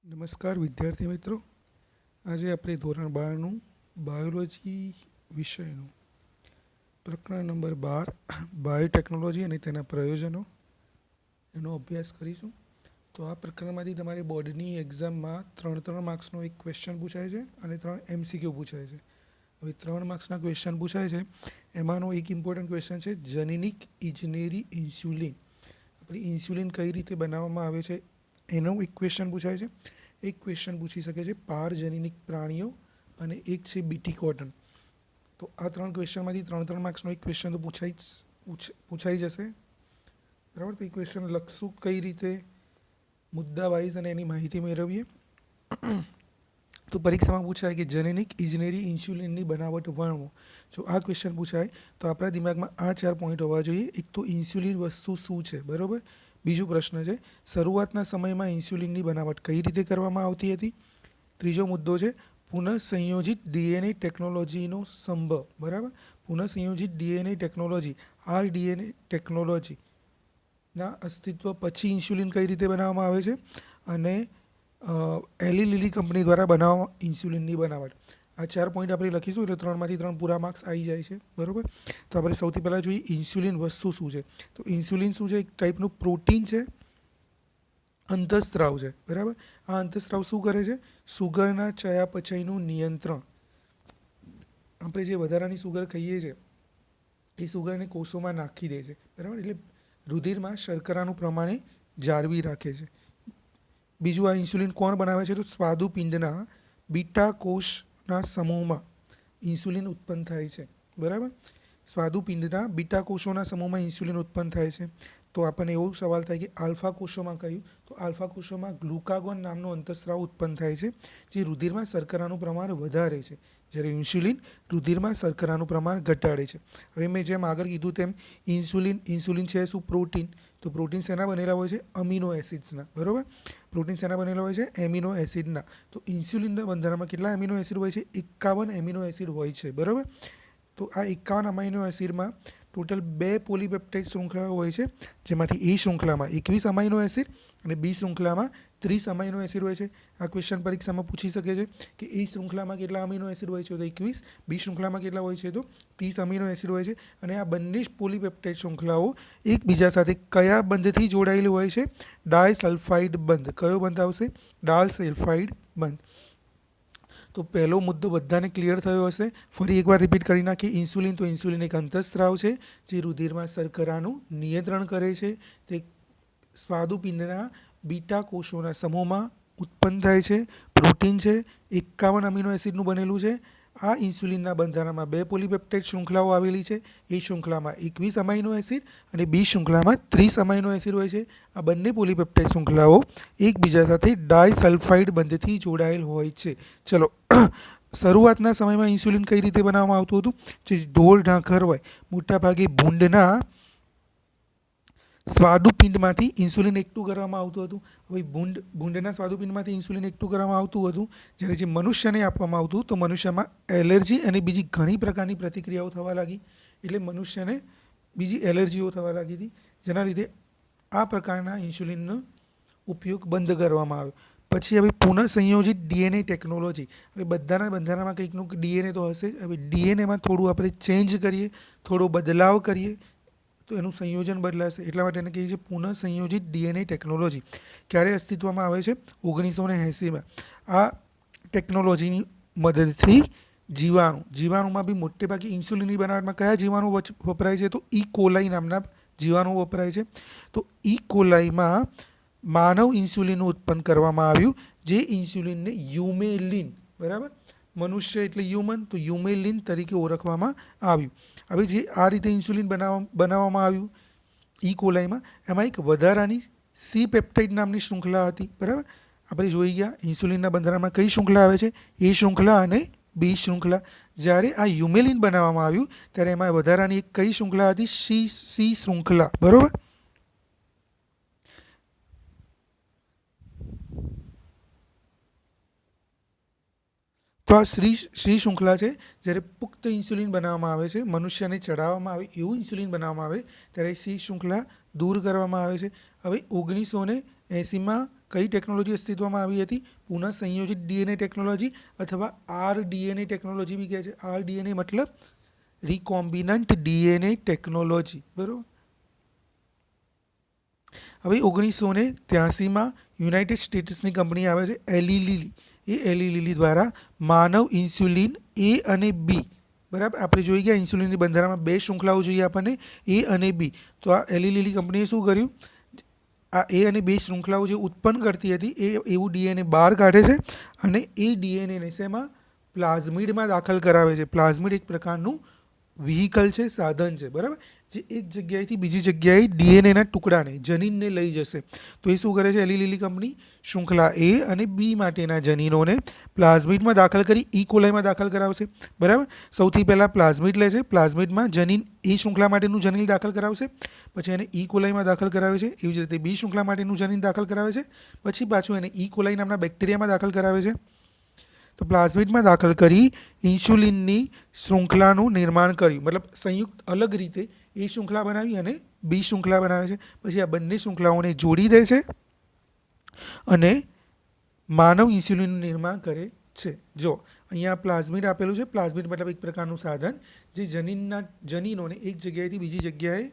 નમસ્કાર વિદ્યાર્થી મિત્રો. આજે આપણે ધોરણ 12નું બાયોલોજી વિષયનું પ્રકરણ નંબર 12 બાયોટેકનોલોજી અને તેના પ્રયોજનો એનો અભ્યાસ કરીશું. તો આ પ્રકરણમાંથી તમારી બોર્ડની એક્ઝામમાં 3 માર્ક્સનો એક ક્વેશ્ચન પૂછાય છે અને 3 MCQ પૂછાય છે. હવે 3 માર્ક્સના ક્વેશ્ચન પૂછાય છે એમાંનો એક ઇમ્પોર્ટન્ટ ક્વેશ્ચન છે જનીનિક ઇજનેરી ઇન્સ્યુલિન. આપણે ઇન્સ્યુલિન કઈ રીતે બનાવવામાં આવે છે એનો એક ક્વેશ્ચન પૂછાય છે. એક ક્વેશ્ચન પૂછી શકે છે પારજનીનિક પ્રાણીઓ અને એક છે બીટી કોટન. તો આ 3 ક્વેશ્ચનમાંથી 3 માર્ક્સનો એક ક્વેશ્ચન તો પૂછાઈ જશે, બરાબર. તો એ ક્વેશ્ચન લખશું કઈ રીતે, મુદ્દા વાઇઝ અને એની માહિતી મેળવીએ. તો પરીક્ષામાં પૂછાય કે જનીનિક ઇજનેરી ઇન્સ્યુલિનની બનાવટ વર્ણવો. જો આ ક્વેશ્ચન પૂછાય તો આપણા દિમાગમાં આ 4 પોઈન્ટ હોવા જોઈએ. એક તો ઇન્સ્યુલિન વસ્તુ શું છે, બરાબર. બીજો પ્રશ્ન છે શરૂઆતના સમયમાં ઇન્સ્યુલિનની બનાવટ કઈ રીતે કરવામાં આવતી હતી. ત્રીજો મુદ્દો છે પુનઃસંયોજિત ડીએનએ ટેકનોલોજીનો સંભવ, બરાબર. પુનઃસંયોજિત ડીએનએ ટેકનોલોજી, આ ડીએનએ ટેકનોલોજીના અસ્તિત્વ પછી ઇન્સ્યુલિન કઈ રીતે બનાવવામાં આવે છે. અને એલી લીલી કંપની દ્વારા બનાવવામાં ઇન્સ્યુલિનની બનાવટ. આ 4 પોઈન્ટ આપણે લખીશું એટલે 3માંથી 3 પૂરા માર્ક્સ આવી જાય છે, બરાબર. તો આપણે સૌથી પહેલાં જોઈએ ઇન્સ્યુલિન વસ્તુ શું છે. તો ઇન્સ્યુલિન શું છે? એક ટાઈપનું પ્રોટીન છે, અંતઃસ્ત્રાવ છે, બરાબર. આ અંતઃસ્ત્રાવ શું કરે છે? સુગરના ચયાપચયનું નિયંત્રણ. આપણે જે વધારાની સુગર ખાઈએ છીએ એ સુગરને કોષોમાં નાખી દે છે, બરાબર. એટલે રુધિરમાં શર્કરાનું પ્રમાણે જાળવી રાખે છે. બીજું, આ ઇન્સ્યુલિન કોણ બનાવે છે? તો સ્વાદુપિંડના બીટા કોષના સમૂહમાં ઇન્સ્યુલિન ઉત્પન્ન થાય છે, બરાબર. સ્વાદુપિંડના બીટા કોષોના સમૂહમાં ઇન્સ્યુલિન ઉત્પન્ન થાય છે. તો આપણને એવો સવાલ થાય કે આલ્ફા કોષોમાં કયું? તો આલ્ફા કોષોમાં ગ્લુકાગોન નામનો અંતઃસ્ત્રાવ ઉત્પન્ન થાય છે જે રુધિરમાં શર્કરાનું પ્રમાણ વધારે છે, જ્યારે ઇન્સ્યુલિન રુધિરમાં શર્કરાનું પ્રમાણ ઘટાડે છે. હવે મેં જેમ આગળ કીધું તેમ ઇન્સ્યુલિન છે શું? પ્રોટીન. તો પ્રોટીન શેના બનેલા હોય છે? અમીનો એસિડ્સના, બરાબર. પ્રોટીન શેના બનેલા હોય છે? એમિનો એસિડના. તો ઇન્સ્યુલિનના બંધારણમાં કેટલા એમિનો એસિડ હોય છે? 51 એમિનો એસિડ હોય છે, બરાબર. તો આ 51 અમાઇનો એસિડમાં ટોટલ 2 પોલીપેપ્ટાઇડ શૃંખલાઓ હોય છે, જેમાંથી એ શૃંખલામાં 21 અમાઇનો એસિડ અને બી શૃંખલામાં 30 અમાઇનો એસિડ હોય છે. આ ક્વેશ્ચન પરીક્ષામાં પૂછી શકે છે કે એ શૃંખલામાં કેટલા અમીનો એસિડ હોય છે? તો 21. બી શૃંખલામાં કેટલા હોય છે? તો 30 અમીનો એસિડ હોય છે. અને આ બંને જ પોલીપેપ્ટાઇડ શૃંખલાઓ એકબીજા સાથે કયા બંધથી જોડાયેલી હોય છે? ડાયસલ્ફાઇડ બંધ. કયો બંધ આવશે? ડાયસલ્ફાઇડ બંધ. તો પહેલો મુદ્દો બધાને ક્લિયર થયો હશે. ફરી એકવાર રિપીટ કરી નાખીએ. ઇન્સ્યુલિન, તો ઇન્સ્યુલિન એક અંતઃસ્ત્રાવ છે જે રુધિરમાં શર્કરાનું નિયંત્રણ કરે છે. તે સ્વાદુપિંડના બીટા કોષોના સમૂહમાં ઉત્પન્ન થાય છે. પ્રોટીન છે, 51 અમીનો એસિડનું બનેલું છે. આ ઇન્સ્યુલિનના બંધારણમાં 2 પોલીપેપ્ટાઇડ શૃંખલાઓ આવેલી છે. એ શૃંખલામાં 21 અમાઇનો એસિડ અને બી શૃંખલામાં 30 અમાઇનો એસિડ હોય છે. આ બંને પોલીપેપ્ટાઇડ શૃંખલાઓ એકબીજા સાથે ડાયસલ્ફાઇડ બંધથી જોડાયેલ હોય છે. ચલો, શરૂઆતના સમયમાં ઇન્સ્યુલિન કઈ રીતે બનાવવામાં આવતું હતું? જે ઢોર ઢાંખર હોય, મોટાભાગે ભૂંડના સ્વાદુપિંડમાંથી ઇન્સ્યુલિન એકઠું કરવામાં આવતું હતું. હવે ભૂંડના સ્વાદુપિંડમાંથી ઇન્સ્યુલિન એકઠું કરવામાં આવતું હતું. જ્યારે જે મનુષ્યને આપવામાં આવતું તો મનુષ્યમાં એલર્જી અને બીજી ઘણી પ્રકારની પ્રતિક્રિયાઓ થવા લાગી. એટલે મનુષ્યને બીજી એલર્જીઓ થવા લાગી હતી, જેના લીધે આ પ્રકારના ઇન્સ્યુલિનનો ઉપયોગ બંધ કરવામાં આવ્યો. પછી હવે પુનઃસંયોજિત ડીએનએ ટેકનોલોજી. હવે બધાના બંધારણમાં કંઈકનું ડીએનએ તો હશે. હવે ડીએનએમાં થોડું આપણે ચેન્જ કરીએ, થોડો બદલાવ કરીએ તો એનું સંયોજન બદલાશે. એટલા માટે એને કહીએ છીએ પુનઃસંયોજિત ડીએનએ ટેકનોલોજી. ક્યારે અસ્તિત્વમાં આવે છે? 1980માં. આ ટેકનોલોજીની મદદથી જીવાણુમાં બી મોટે ભાગે ઇન્સ્યુલિનની બનાવટમાં કયા જીવાણુ વપરાય છે? તો ઈ કોલાઈ નામના જીવાણુ વપરાય છે. તો ઈ કોલાઈમાં માનવ ઇન્સ્યુલિનનું ઉત્પન્ન કરવામાં આવ્યું, જે ઇન્સ્યુલિનને યુમેલિન, બરાબર. મનુષ્ય એટલે હ્યુમન, તો યુમેલિન તરીકે ઓળખવામાં આવ્યું. હવે જે આ રીતે ઇન્સ્યુલિન બનાવવામાં આવ્યું ઈ કોલાઈમાં, એમાં એક વધારાની સી પેપ્ટાઇડ નામની શૃંખલા હતી, બરાબર. આપણે જોઈ ગયા ઇન્સ્યુલિનના બંધારણમાં કઈ શૃંખલા આવે છે? એ શૃંખલા અને બી શૃંખલા. જ્યારે આ યુમેલિન બનાવવામાં આવ્યું ત્યારે એમાં વધારાની એક કઈ શૃંખલા હતી? સી શૃંખલા, બરાબર. તો આ શ્રી શૃંખલા છે. જ્યારે પુખ્ત ઇન્સ્યુલિન બનાવવામાં આવે છે, મનુષ્યને ચડાવવામાં આવે એવું ઇન્સ્યુલિન બનાવવામાં આવે ત્યારે સી શૃંખલા દૂર કરવામાં આવે છે. હવે 1900 ને એંસીમાં કઈ ટેકનોલોજી અસ્તિત્વમાં આવી હતી? પુનઃ સંયોજિત ડીએનએ ટેકનોલોજી અથવા આરડીએનએ ટેકનોલોજી બી કહે છે. આરડીએનએ મતલબ રિકોમ્બિનન્ટ ડીએનએ ટેકનોલોજી. બરાબર. હવે 1983માં યુનાઇટેડ સ્ટેટ્સની કંપની આવે છે એલી લીલી. એ એલી લીલી દ્વારા માનવ ઇન્સ્યુલિન એ અને બી, બરાબર, આપણે જોઈ ગયા ઇન્સ્યુલિનની બંધારણમાં બે શૃંખલાઓ જોઈએ આપણને, એ અને બી. તો આ એલી લીલી કંપનીએ શું કર્યું? આ એ અને બે શૃંખલાઓ જે ઉત્પન્ન કરતી હતી એ એવું ડીએનએ બહાર કાઢે છે અને એ ડીએનએને શેમાં? પ્લાઝમિડમાં દાખલ કરાવે છે. પ્લાઝમિડ એક પ્રકારનું વ્હીકલ છે, સાધન છે, બરાબર, જે એક જગ્યાએથી બીજી જગ્યાએ ડીએનએના ટુકડાને, જનીનને લઈ જશે. તો એ શું કરે છે? એલી લીલી કંપની શૃંખલા એ અને બી માટેના જનીનોને પ્લાઝમિડમાં દાખલ કરી ઇકોલાઈમાં દાખલ કરાવશે. બરાબર. સૌથી પહેલાં પ્લાઝમિડ લે છે, પ્લાઝમિડમાં જનીન એ શૃંખલા માટેનું જનીન દાખલ કરાવશે, પછી એને ઇકોલાઈમાં દાખલ કરાવે છે. એવી જ રીતે બી શૃંખલા માટેનું જનીન દાખલ કરાવે છે, પછી પાછું એને ઇકોલાઈ નામના બેક્ટેરિયામાં દાખલ કરાવે છે. તો પ્લાઝમિડમાં દાખલ કરી ઇન્સ્યુલિનની શૃંખલાનું નિર્માણ કર્યું, મતલબ સંયુક્ત અલગ રીતે એ શૃંખલા બનાવી અને બી શૃંખલા બનાવે છે. પછી આ બંને શૃંખલાઓને જોડી દે છે અને માનવ ઇન્સ્યુલિનનું નિર્માણ કરે છે. જો અહીંયા પ્લાઝમિડ આપેલું છે. પ્લાઝમિડ મતલબ એક પ્રકારનું સાધન જે જનીનોને એક જગ્યાએથી બીજી જગ્યાએ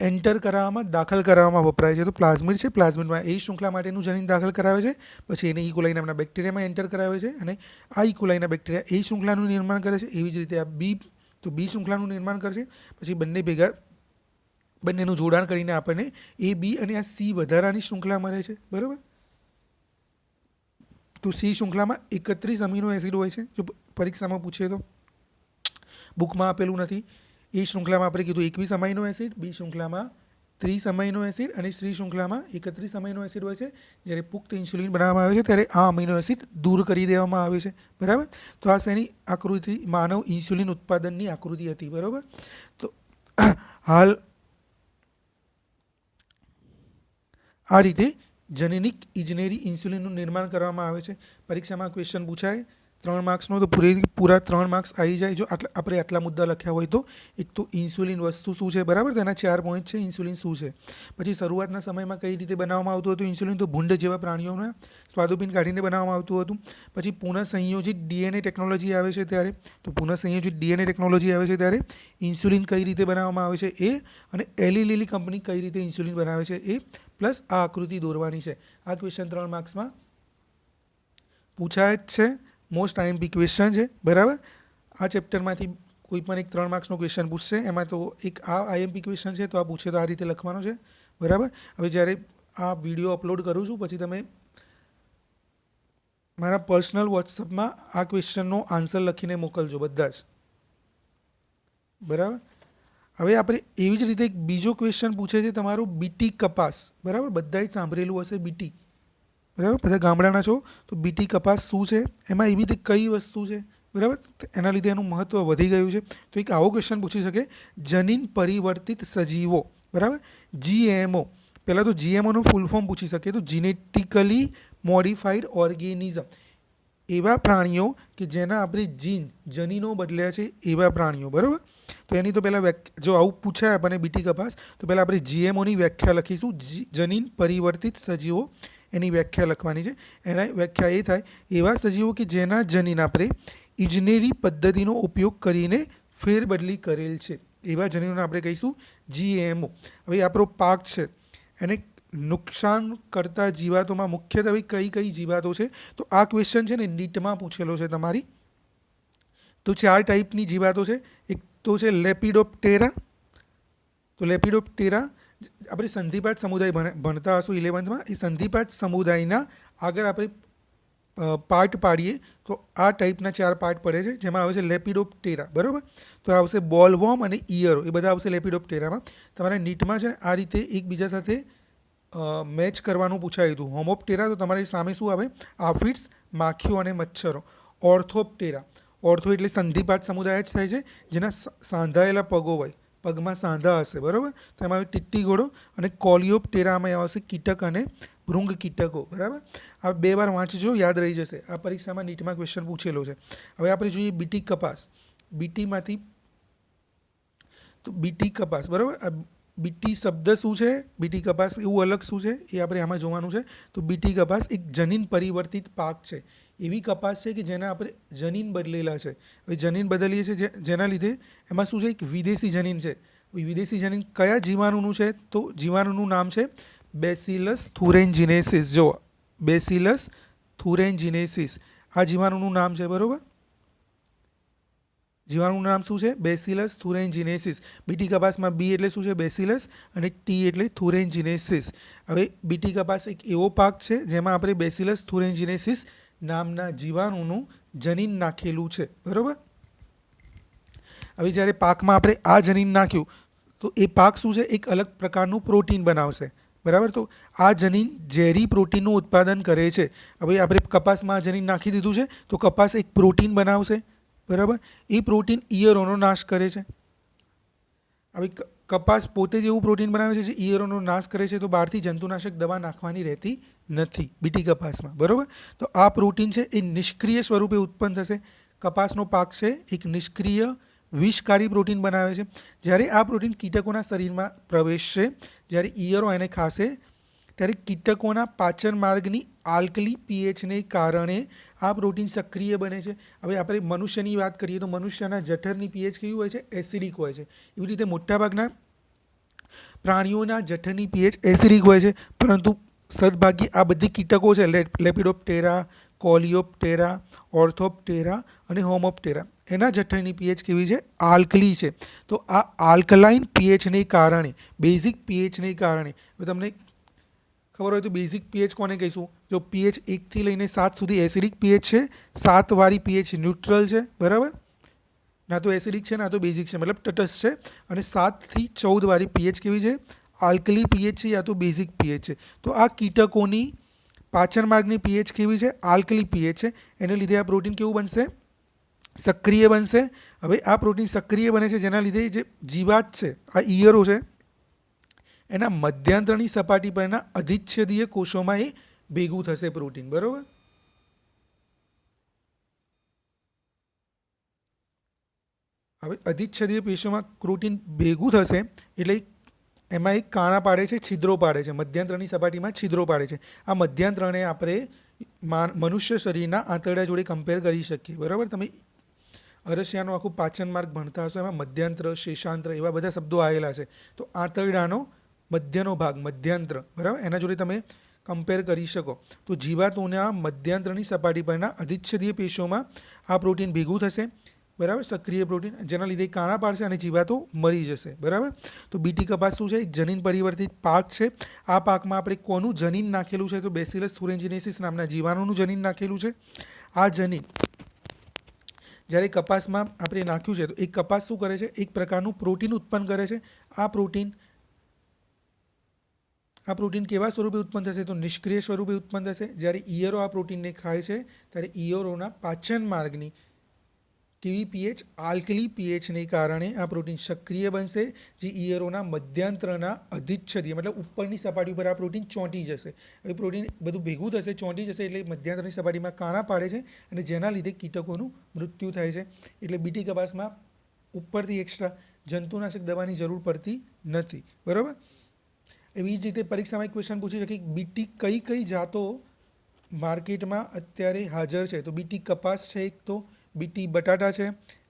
એન્ટર કરાવવામાં, દાખલ કરાવવામાં વપરાય છે. તો પ્લાઝમિડ છે, પ્લાઝમિડમાં એ શૃંખલા માટેનું જનીન દાખલ કરાવે છે, પછી એને ઇકોલાઈ નામના બેક્ટેરિયામાં એન્ટર કરાવે છે અને આ ઇકોલાઈના બેક્ટેરિયા એ શૃંખલાનું નિર્માણ કરે છે. એવી જ રીતે આ બી, તો બી શૃંખલાનું નિર્માણ કરશે, પછી બંને ભેગા બંનેનું જોડાણ કરીને આપણને એ બી અને આ સી વધારાની શૃંખલા મળે છે. બરાબર. તો સી શૃંખલામાં 31 અમીનો એસિડ હોય છે. જો પરીક્ષામાં પૂછે તો, બુકમાં આપેલું નથી. એ શૃંખલામાં આપણે કીધું 21 અમાઇનો એસિડ, બી શૃંખલામાં 30 અમાઇનો એસિડ અને સી શૃંખલામાં 31 અમાઇનો એસિડ હોય છે. જ્યારે પુખ્ત ઇન્સ્યુલિન બનાવવામાં આવે છે ત્યારે આ અમીનો એસિડ દૂર કરી દેવામાં આવે છે. બરાબર. તો આ શેની આકૃતિ? માનવ ઇન્સ્યુલિન ઉત્પાદનની આકૃતિ હતી. બરાબર. તો હાલ આ રીતે જનનિક ઇજનેરી ઇન્સ્યુલિનનું નિર્માણ કરવામાં આવે છે. પરીક્ષામાં ક્વેશ્ચન પૂછાય 3 માર્ક્સનો, તો પૂરા 3 માર્ક્સ આવી જાય જો આપણે આટલા મુદ્દા લખ્યા હોય તો. એક તો ઇન્સ્યુલિન વસ્તુ શું છે, બરાબર, તેના 4 પોઈન્ટ છે. ઇન્સ્યુલિન શું છે, પછી શરૂઆતના સમયમાં કઈ રીતે બનાવવામાં આવતું હતું ઇન્સ્યુલિન? તો ભૂંડ જેવા પ્રાણીઓના સ્વાદુપિંડ કાઢીને બનાવવામાં આવતું હતું. પછી પુનઃ સંયોજિત ડીએનએ ટેકનોલોજી આવે છે ત્યારે, તો પુનઃ સંયોજિત ડીએનએ ટેકનોલોજી આવે છે ત્યારે ઇન્સ્યુલિન કઈ રીતે બનાવવામાં આવે છે એ, અને એલી લીલી કંપની કઈ રીતે ઇન્સ્યુલિન બનાવે છે એ, પ્લસ આ આકૃતિ દોરવાની છે. આ ક્વેશ્ચન 3 માર્ક્સમાં પૂછાય જ છે. મોસ્ટ આઈએમપી ક્વેશ્ચન છે. બરાબર. આ ચેપ્ટરમાંથી કોઈ પણ એક 3 માર્ક્સનો ક્વેશ્ચન પૂછશે. એમાં તો એક આ આઈએમપી ક્વેશ્ચન છે, તો આ પૂછે તો આ રીતે લખવાનો છે. બરાબર. હવે જ્યારે આ વિડીયો અપલોડ કરું છું પછી તમે મારા પર્સનલ વોટ્સઅપમાં આ ક્વેશ્ચનનો આન્સર લખીને મોકલજો બધા જ. બરાબર. હવે આપણે એવી જ રીતે એક બીજો ક્વેશ્ચન પૂછે છે તમારું બીટી કપાસ. બરાબર. બધાએ જ સાંભળેલું હશે બીટી. બરાબર. બધા ગામડાના છો તો બીટી કપાસ શું છે, એમાં એવી રીતે કઈ વસ્તુ છે, બરાબર, એના લીધે એનું મહત્ત્વ વધી ગયું છે. તો એક આવો ક્વેશ્ચન પૂછી શકે, જનીન પરિવર્તિત સજીવો, બરાબર, જીએમઓ. પહેલાં તો જીએમઓનું ફૂલ ફોર્મ પૂછી શકે, તો જીનેટિકલી મોડિફાઈડ ઓર્ગેનિઝમ. એવા પ્રાણીઓ કે જેના આપણે જનીનો બદલ્યા છે એવા પ્રાણીઓ. બરાબર. તો એની તો પહેલાં જો આવું પૂછાય આપણને બીટી કપાસ, તો પહેલાં આપણે જીએમઓની વ્યાખ્યા લખીશું. જનીન પરિવર્તિત સજીવો એની વ્યાખ્યા લખવાની છે. એના વ્યાખ્યા એ થાય, એવા સજીવો કે જેના જનીન આપણે ઇજનેરી પદ્ધતિનો ઉપયોગ કરીને ફેરબદલી કરેલ છે, એવા જનીનોને આપણે કહીશું જીએમઓ. હવે આપણો પાક છે એને નુકસાન કરતા જીવાતોમાં મુખ્યત્વે કઈ કઈ જીવાતો છે? તો આ ક્વેશ્ચન છે ને નીટમાં પૂછેલો છે તમારી. તો 4 ટાઈપની જીવાતો છે. એક તો છે લેપિડોપ્ટેરા. તો લેપિડોપ્ટેરા આપણે સંધિપાત સમુદાય ભણતા હશું 11th માં. એ સંધિપાત સમુદાયના આગળ આપણે પાર્ટ પાડીએ તો આ ટાઈપના 4 પાર્ટ પડે છે, જેમાં આવે છે લેપિડોપ્ટેરા. બરાબર. તો આવશે બોલવોર્મ અને ઇયરો, એ બધા આવશે લેપિડોપ્ટેરામાં. તમારે નીટમાં છે ને આ રીતે એકબીજા સાથે મેચ કરવાનું પૂછાયું હતું. હોમોપ્ટેરા તો તમારી સામે શું આવે? આફિડ્સ, માખીઓ અને મચ્છરો. ઓર્થોપ્ટેરા, ઓર્થો એટલે સંધિપાત સમુદાય જ થાય છે, જેના સાંધાયેલા પગો હોય, પગમાં સાંધા હશે. બરાબર. તો એમાં ટીટ્ટી ઘોડો. અને કોલિયોપ્ટેરામાં આવશે કીટક અને ભૃંગ કીટકો. બરાબર. આ 2 વાર વાંચજો, યાદ રહી જશે. આ પરીક્ષામાં નીટમાં ક્વેશ્ચન પૂછેલો છે. હવે આપણે જોઈએ બીટી કપાસ. બીટીમાંથી તો બીટી કપાસ, બરાબર, આ બીટી શબ્દ શું છે, બીટી કપાસ એવું અલગ શું છે એ આપણે આમાં જોવાનું છે. તો બીટી કપાસ એક જનીન પરિવર્તિત પાક છે. એવી કપાસ છે કે જેના આપણે જનીન બદલેલા છે. હવે જનીન બદલીએ છીએ જેના લીધે એમાં શું છે, એક વિદેશી જનીન છે. વિદેશી જનીન કયા જીવાણુનું છે, તો જીવાણુનું નામ છે બેસિલસ થુરેન્જીનેસિસ. જો બેસિલસ થુરેન્જીનેસિસ આ જીવાણુનું નામ છે, બરોબર. જીવાણુનું નામ શું છે, બેસિલસ થુરેન્જીનેસિસ. બીટી કપાસમાં બી એટલે શું છે, બેસિલસ, અને ટી એટલે થુરેન્જીનેસિસ. હવે બીટી કપાસ એક એવો પાક છે જેમાં આપણે બેસિલસ થુરેન્જીનેસિસ નામના જીવાણુનું જનીન નાખેલું છે, બરોબર. હવે જ્યારે પાકમાં આપણે આ જનીન નાખ્યું તો એ પાક શું છે, એક અલગ પ્રકારનું પ્રોટીન બનાવશે, બરાબર. તો આ જનીન ઝેરી પ્રોટીનનું ઉત્પાદન કરે છે. હવે આપણે કપાસમાં આ જનીન નાખી દીધું છે તો કપાસ એક પ્રોટીન બનાવશે, બરાબર. એ પ્રોટીન ઈયળોનો નાશ કરે છે. હવે કપાસ પોતે જ એવું પ્રોટીન બનાવે છે જે ઈયળોનો નાશ કરે છે, તો બહારથી જંતુનાશક દવા નાખવાની રહેતી નથી બીટી કપાસમાં, બરાબર. તો આ પ્રોટીન છે એ નિષ્ક્રિય સ્વરૂપે ઉત્પન્ન થશે. કપાસનો પાક છે એક નિષ્ક્રિય વિષકારી પ્રોટીન બનાવે છે. જ્યારે આ પ્રોટીન કીટકોના શરીરમાં પ્રવેશશે, જ્યારે ઈયળો એને ખાશે, ત્યારે કીટકોના પાચન માર્ગની આલ્કલી પીએચને કારણે આ પ્રોટીન સક્રિય બને છે. હવે આપણે મનુષ્યની વાત કરીએ તો મનુષ્યના જઠરની પીએચ કેવી હોય છે, એસિડિક હોય છે. એવી રીતે મોટાભાગના પ્રાણીઓના જઠરની પીએચ એસિડિક હોય છે, પરંતુ સદભાગી આ બધી કીટકો છે, લેપિડોપ્ટેરા, કોલિયોપ્ટેરા, ઓર્થોપ્ટેરા અને હોમોપ્ટેરા, એના જઠરની પીએચ કેવી છે, આલ્કલી છે. તો આ આલ્કલાઇન પીએચને કારણે, બેઝિક પીએચને કારણે, તમને ખબર હોય તો બેઝિક પીએચ કોને કહીશું, જો પીએચ 1 થી લઈને 7 સુધી એસિડિક પીએચ છે, 7 વાળી પીએચ ન્યુટ્રલ છે, બરાબર. ના તો એસિડિક છે ના તો બેઝિક છે, મતલબ તટસ્થ છે. અને 7 થી 14 વાળી પીએચ કેવી છે, આલ્કલી પીએચ છે યા તો બેઝિક પીએચ છે. તો આ કીટકોની પાચન માર્ગની પીએચ કેવી છે, આલ્કલી પીએચ છે. એને લીધે આ પ્રોટીન કેવું બનશે, સક્રિય બનશે. હવે આ પ્રોટીન સક્રિય બને છે જેના લીધે જે જીવાત છે, આ ઈયળો છે, એના મધ્યાંતરની સપાટી પરના અધિચ્છદીય કોષોમાં એ ભેગું થશે પ્રોટીન, બરોબર. હવે અધિચ્છદીય પેશીઓમાં પ્રોટીન ભેગું થશે એટલે એમાં એક કાણા પાડે છે, છિદ્રો પાડે છે, મધ્યાંતરની સપાટીમાં છિદ્રો પાડે છે. આ મધ્યાંતરને આપણે મનુષ્ય શરીરના આંતરડા જોડે કમ્પેર કરી શકીએ, બરાબર. તમે અરસિયાનું આખું પાચન માર્ગ ભણતા હશો, એમાં મધ્યાંત્ર, શેષાંત્ર એવા બધા શબ્દો આવેલા છે. તો આંતરડાનો મધ્યનો ભાગ, મધ્યાંત્ર, બરાબર, એના જોડે તમે કમ્પેર કરી શકો. તો જીવાતોના મધ્યાંત્રની સપાટી પરના અધિચ્છદીય પેશીઓમાં આ પ્રોટીન ભેગું થશે, બરાબર, સક્રિય પ્રોટીન, જેના લીધે કાણા પાડશે અને જીવાતો મરી જશે, બરાબર. તો બીટી કપાસ શું છે, એક જનીન પરિવર્તિત પાક છે. આ પાકમાં આપણે કોનું જનીન નાખેલું છે, તો બેસિલસ થુરેન્જીનેસિસ નામના જીવાણુનું જનીન નાખેલું છે. આ જનીન જ્યારે કપાસમાં આપણે નાખ્યું છે તો એક કપાસ શું કરે છે, એક પ્રકારનું પ્રોટીન ઉત્પન્ન કરે છે. આ પ્રોટીન કેવા સ્વરૂપે ઉત્પન્ન થશે, તો નિષ્ક્રિય સ્વરૂપે ઉત્પન્ન થશે. જ્યારે ઈયળો આ પ્રોટીનને ખાય છે ત્યારે ઈયળોના પાચન માર્ગની કેવી પીએચ, આલ્કલી પીએચને કારણે આ પ્રોટીન સક્રિય બનશે, જે ઈયળોના મધ્યાંત્રના અધિચ્છદીય મતલબ ઉપરની સપાટી પર આ પ્રોટીન ચોંટી જશે. હવે પ્રોટીન બધું ભેગું થશે, ચોંટી જશે એટલે મધ્યાંત્રની સપાટીમાં કાણા પાડે છે અને જેના લીધે કીટકોનું મૃત્યુ થાય છે. એટલે બીટી કપાસમાં ઉપરથી એક્સ્ટ્રા જંતુનાશક દવાની જરૂર પડતી નથી, બરાબર. એવી જ રીતે પરીક્ષામાં એક ક્વેશ્ચન પૂછી શકે, બીટી કઈ કઈ જાતો માર્કેટમાં અત્યારે હાજર છે, તો બીટી કપાસ છે એક, તો બીટી બટાટા છે,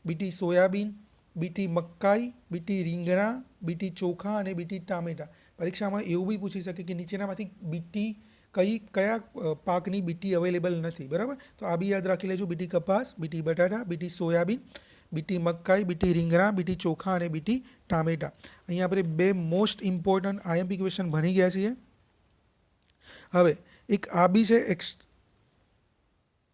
બીટી સોયાબીન, બીટી મકાઈ, બીટી રીંગણા, બીટી ચોખા અને બીટી ટામેટા. પરીક્ષામાં એવું બી પૂછી શકે કે નીચેનામાંથી બીટી કયા પાકની બીટી અવેલેબલ નથી, બરાબર. તો આ બી યાદ રાખી લેજો, બીટી કપાસ, બીટી બટાટા, બીટી સોયાબીન, બીટી મકાઈ, બીટી રીંગણા, બીટી ચોખા અને બીટી ટામેટા. અહીંયા આપણે 2 મોસ્ટ ઇમ્પોર્ટન્ટ આઈએમપી ક્વેશ્ચન ભણી ગયા છીએ. હવે એક આ બી છે,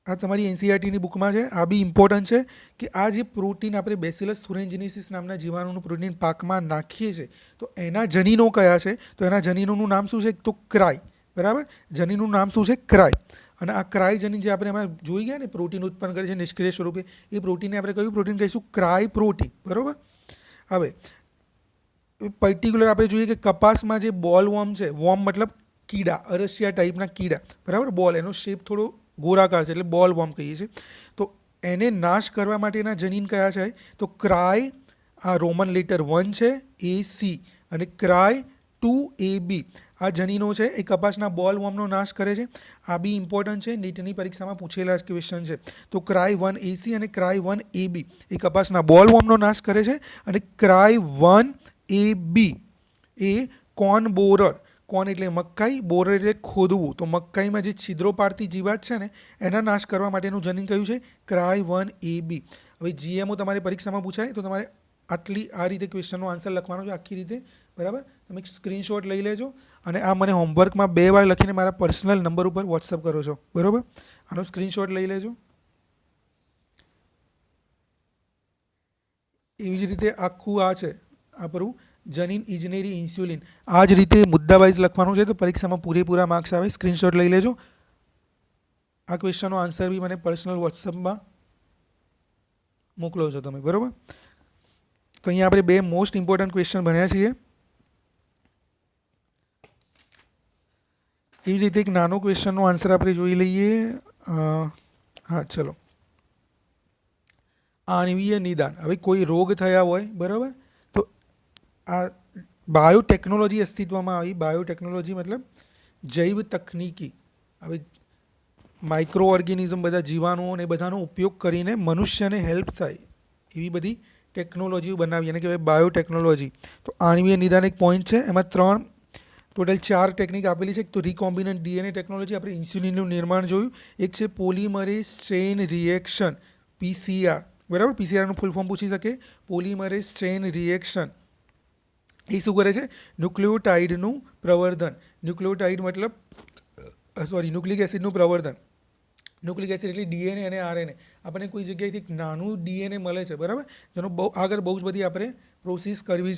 આ તમારી એનસીઈઆરટીની બુકમાં છે, આ બી ઇમ્પોર્ટન્ટ છે કે આ જે પ્રોટીન આપણે બેસિલસ થુરેન્જીનેસિસ નામના જીવાણુનું પ્રોટીન પાકમાં નાખીએ છીએ તો એના જનીનો કયા છે, તો એના જનીનોનું નામ શું છે, તો ક્રાય, બરાબર. જનીનનું નામ શું છે, ક્રાય. અને આ ક્રાય જનીન જે આપણે હમણાં જોઈ ગયા ને, પ્રોટીન ઉત્પન્ન કરે છે નિષ્ક્રિય સ્વરૂપે, એ પ્રોટીનને આપણે કયું પ્રોટીન કહીશું, ક્રાય પ્રોટીન, બરાબર. હવે પર્ટિક્યુલર આપણે જોઈએ કે કપાસમાં જે બોલ વોર્મ છે, વોર્મ મતલબ કીડા, અરસિયા ટાઈપના કીડા, બરાબર. બોલ એનો શેપ થોડો ગોળાકાર છે એટલે બોલ વોર્મ કહીએ છીએ. તો એને નાશ કરવા માટેના જનીન કયા છે, તો ક્રાય, આ રોમન લેટર 1 છે, AC, અને ક્રાય 2AB આ જનીનો છે એ કપાસના બોલ વોર્મનો નાશ કરે છે. આ બી ઇમ્પોર્ટન્ટ છે, નીટની પરીક્ષામાં પૂછેલા ક્વેશ્ચન છે. તો ક્રાય 1AC અને ક્રાય 1AB એ કપાસના બોલ વોર્મનો નાશ કરે છે. અને ક્રાય 1AB એ કોર્ન બોરર, કોર્ન એટલે મકાઈ, બોરર એટલે ખોદવું, તો મકાઈમાં જે છિદ્રો પાડતી જીવાત છે ને એના નાશ કરવા માટેનું જનીન કયું છે? Cry 1AB. હવે GMO તમારી પરીક્ષામાં પૂછાય તો તમારે આટલી આ રીતે ક્વેશ્ચનનો આન્સર લખવાનો છે આખી રીતે, બરાબર. તમે સ્ક્રીનશોટ લઈ લેજો અને આ મને હોમવર્કમાં 2 વાર લખીને મારા પર્સનલ નંબર ઉપર વોટ્સઅપ કરો છો, બરાબર. આનો સ્ક્રીનશોટ લઈ લેજો. એવી જ રીતે આખું આ છે આપણું જનીન, ઇજનેરી, ઇન્સ્યુલિન, આ જ રીતે મુદ્દા વાઇઝ લખવાનું છે તો પરીક્ષામાં પૂરેપૂરા માર્ક્સ આવે. સ્ક્રીનશોટ લઈ લેજો. આ ક્વેશ્ચનનો આન્સર બી મને પર્સનલ વોટ્સઅપમાં મોકલો છો તમે, બરાબર. તો અહીંયા આપણે 2 મોસ્ટ ઇમ્પોર્ટન્ટ ક્વેશ્ચન ભણ્યા છીએ. એવી રીતે એક નાનો ક્વેશ્ચનનો આન્સર આપણે જોઈ લઈએ. હા ચલો. આણ્વીય નિદાન. હવે કોઈ રોગ થયા હોય, બરાબર, તો આ બાયોટેકનોલોજી અસ્તિત્વમાં આવી. બાયોટેકનોલોજી મતલબ જૈવ તકનીકી. હવે માઇક્રો ઓર્ગેનિઝમ, બધા જીવાણુઓ ને બધાનો ઉપયોગ કરીને મનુષ્યને હેલ્પ થાય એવી બધી ટેકનોલોજીઓ બનાવી, એને કહેવાય બાયોટેકનોલોજી. તો આણ્વીય નિદાન એક પોઈન્ટ છે. એમાં ટોટલ 4 ટેકનિક આપેલી છે. એક તો રિકોમ્બિનન્ટ ડીએનએ ટેકનોલોજી, આપણે ઇન્સ્યુલિનનું નિર્માણ જોયું. એક છે પોલિમરેઝ ચેઇન રિએક્શન, PCR, બરાબર. PCRનું ફૂલ ફોર્મ પૂછી શકે. પોલિમરેઝ ચેઇન રિએક્શન એ શું કરે છે? ન્યુક્લિયોટાઇડનું પ્રવર્ધન. ન્યુક્લિયોટાઇડ મતલબ ન્યુક્લિક એસિડનું પ્રવર્ધન. ન્યુક્લિક એસિડ એટલે DNA અને RNA. આપણને કોઈ જગ્યાએથી એક નાનું DNA મળે છે, બરાબર, જેનો આગળ બહુ જ બધી આપણે પ્રોસેસ કરવી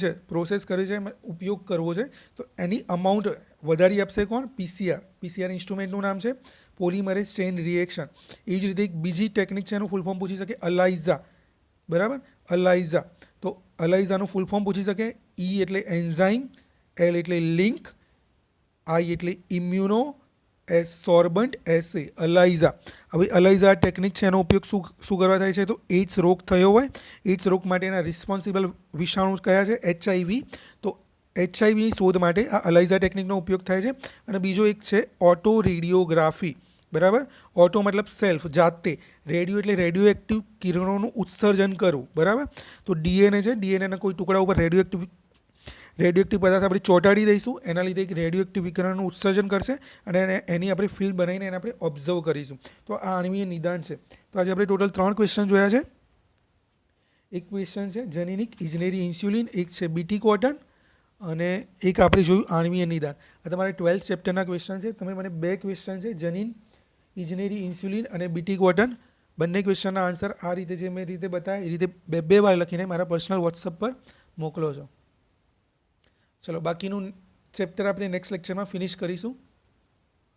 છે, ઉપયોગ કરવો છે. તો એની અમાઉન્ટ વધારી આપશે કોણ? PCR ઇન્સ્ટ્રુમેન્ટનું નામ છે પોલિમરેઝ ચેઇન રિએક્શન. એવી જ રીતે એક બીજી ટેકનિક છે, એનું ફૂલ ફોર્મ પૂછી શકે, અલાઇઝા, બરાબર. અલાઇઝા, તો અલાઇઝાનું ફૂલ ફોર્મ પૂછી શકે. E એટલે એન્ઝાઇમ, L એટલે લિંક, I એટલે ઇમ્યુનો, S સોર્બન્ટ, SA અલાઇઝા. હવે અલાઇઝા ટેકનિક છે, એનો ઉપયોગ શું કરવા થાય છે? તો એઇડ્સ રોગ થયો હોય, એઇડ્સ રોગ માટેના રિસ્પોન્સિબલ વિષાણુ કયા છે? HIV. તો HIVની શોધ માટે આ અલાઇઝા ટેકનિકનો ઉપયોગ થાય છે. અને બીજો એક છે ઓટો રેડિયોગ્રાફી, બરાબર. ઓટો મતલબ સેલ્ફ, જાતે. રેડિયો એટલે રેડિયો એક્ટિવ કિરણોનું ઉત્સર્જન કરવું, બરાબર. તો DNA છે, DNAના કોઈ ટુકડા ઉપર રેડિયો એક્ટિવ પદાર્થ આપણે ચોંટાડી દઈશું, એના લીધે એક રેડિયો એક્ટિવ વિકિરણનું ઉત્સર્જન કરશે અને એની આપણે ફિલ્ડ બનાવીને એને આપણે ઓબ્ઝર્વ કરીશું. તો આ આણ્વીય નિદાન છે. તો આજે આપણે ટોટલ 3 ક્વેશ્ચન જોયા છે. એક ક્વેશ્ચન છે જનીનિક, ઇજનેરી, ઇન્સ્યુલિન, એક છે બીટી કોટન અને એક આપણે જોયું આણ્વીય નિદાન. આ તમારે 12th ચેપ્ટરના ક્વેશ્ચન છે. તમે મને 2 ક્વેશ્ચન છે, જનીન, ઇજનેરી, ઇન્સ્યુલિન અને બીટી કોટન, બંને ક્વેશ્ચનના આન્સર આ રીતે જે મેં રીતે બતાવ્યા એ રીતે 2 વાર લખીને મારા પર્સનલ વોટ્સઅપ પર મોકલો છો. ચલો, બાકીનું ચેપ્ટર આપણે નેક્સ્ટ લેક્ચરમાં ફિનિશ કરીશું.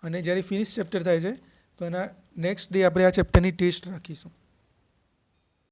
અને જ્યારે ફિનિશ ચેપ્ટર થાય છે તો એના નેક્સ્ટ ડે આપણે આ ચેપ્ટરની ટેસ્ટ રાખીશું.